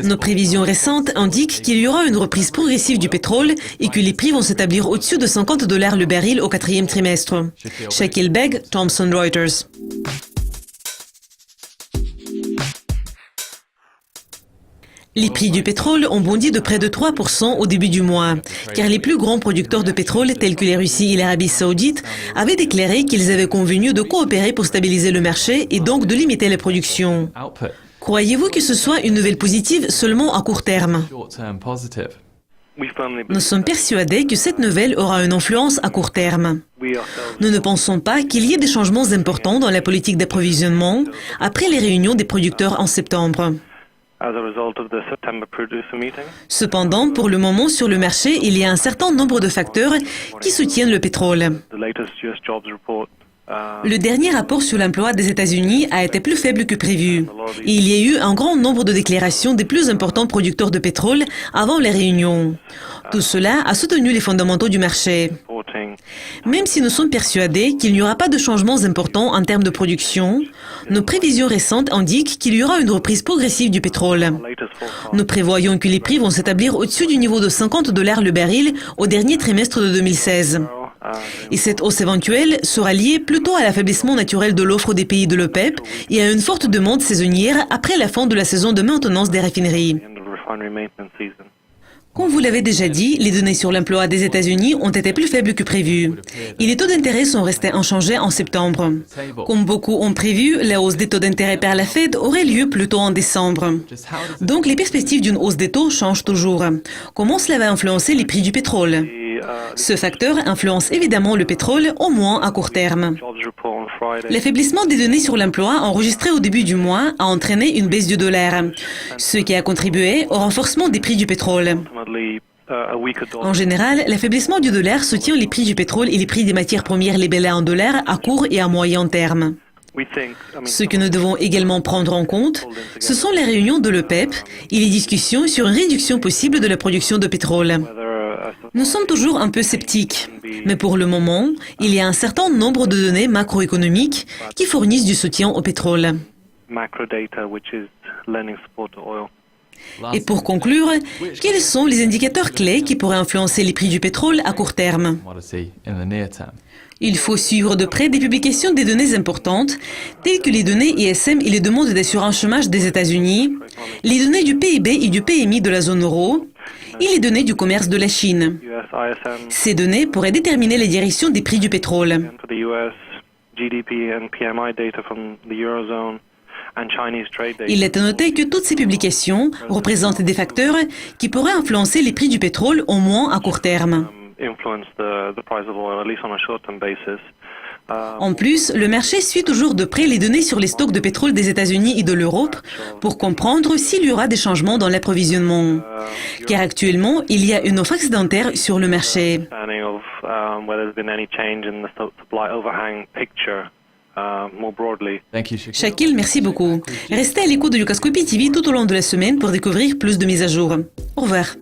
Nos prévisions récentes indiquent qu'il y aura une reprise progressive du pétrole et que les prix vont s'établir au-dessus de $50 le baril au quatrième trimestre. Shakil Beg, Thomson Reuters. Les prix du pétrole ont bondi de près de 3% au début du mois, car les plus grands producteurs de pétrole, tels que la Russie et l'Arabie saoudite, avaient déclaré qu'ils avaient convenu de coopérer pour stabiliser le marché et donc de limiter la production. Croyez-vous que ce soit une nouvelle positive seulement à court terme? Nous sommes persuadés que cette nouvelle aura une influence à court terme. Nous ne pensons pas qu'il y ait des changements importants dans la politique d'approvisionnement après les réunions des producteurs en septembre. Cependant, pour le moment, sur le marché, il y a un certain nombre de facteurs qui soutiennent le pétrole. Le dernier rapport sur l'emploi des États-Unis a été plus faible que prévu. Et il y a eu un grand nombre de déclarations des plus importants producteurs de pétrole avant les réunions. Tout cela a soutenu les fondamentaux du marché. Même si nous sommes persuadés qu'il n'y aura pas de changements importants en termes de production, nos prévisions récentes indiquent qu'il y aura une reprise progressive du pétrole. Nous prévoyons que les prix vont s'établir au-dessus du niveau de $50 le baril au dernier trimestre de 2016. Et cette hausse éventuelle sera liée plutôt à l'affaiblissement naturel de l'offre des pays de l'OPEP et à une forte demande saisonnière après la fin de la saison de maintenance des raffineries. Comme vous l'avez déjà dit, les données sur l'emploi des États-Unis ont été plus faibles que prévu. Et les taux d'intérêt sont restés inchangés en septembre. Comme beaucoup ont prévu, la hausse des taux d'intérêt par la Fed aurait lieu plutôt en décembre. Donc les perspectives d'une hausse des taux changent toujours. Comment cela va influencer les prix du pétrole? Ce facteur influence évidemment le pétrole, au moins à court terme. L'affaiblissement des données sur l'emploi enregistré au début du mois a entraîné une baisse du dollar, ce qui a contribué au renforcement des prix du pétrole. En général, l'affaiblissement du dollar soutient les prix du pétrole et les prix des matières premières labellées en dollars à court et à moyen terme. Ce que nous devons également prendre en compte, ce sont les réunions de l'OPEP et les discussions sur une réduction possible de la production de pétrole. Nous sommes toujours un peu sceptiques, mais pour le moment, il y a un certain nombre de données macroéconomiques qui fournissent du soutien au pétrole. Et pour conclure, quels sont les indicateurs clés qui pourraient influencer les prix du pétrole à court terme? Il faut suivre de près des publications des données importantes, telles que les données ISM et les demandes d'assurance chômage des États-Unis, les données du PIB et du PMI de la zone euro, et les données du commerce de la Chine. Ces données pourraient déterminer la direction des prix du pétrole. Il est à noter que toutes ces publications représentent des facteurs qui pourraient influencer les prix du pétrole au moins à court terme. En plus, le marché suit toujours de près les données sur les stocks de pétrole des États-Unis et de l'Europe pour comprendre s'il y aura des changements dans l'approvisionnement. Car actuellement, il y a une offre excédentaire sur le marché. Shakil, merci beaucoup. Restez à l'écoute de Lucascopy TV tout au long de la semaine pour découvrir plus de mises à jour. Au revoir.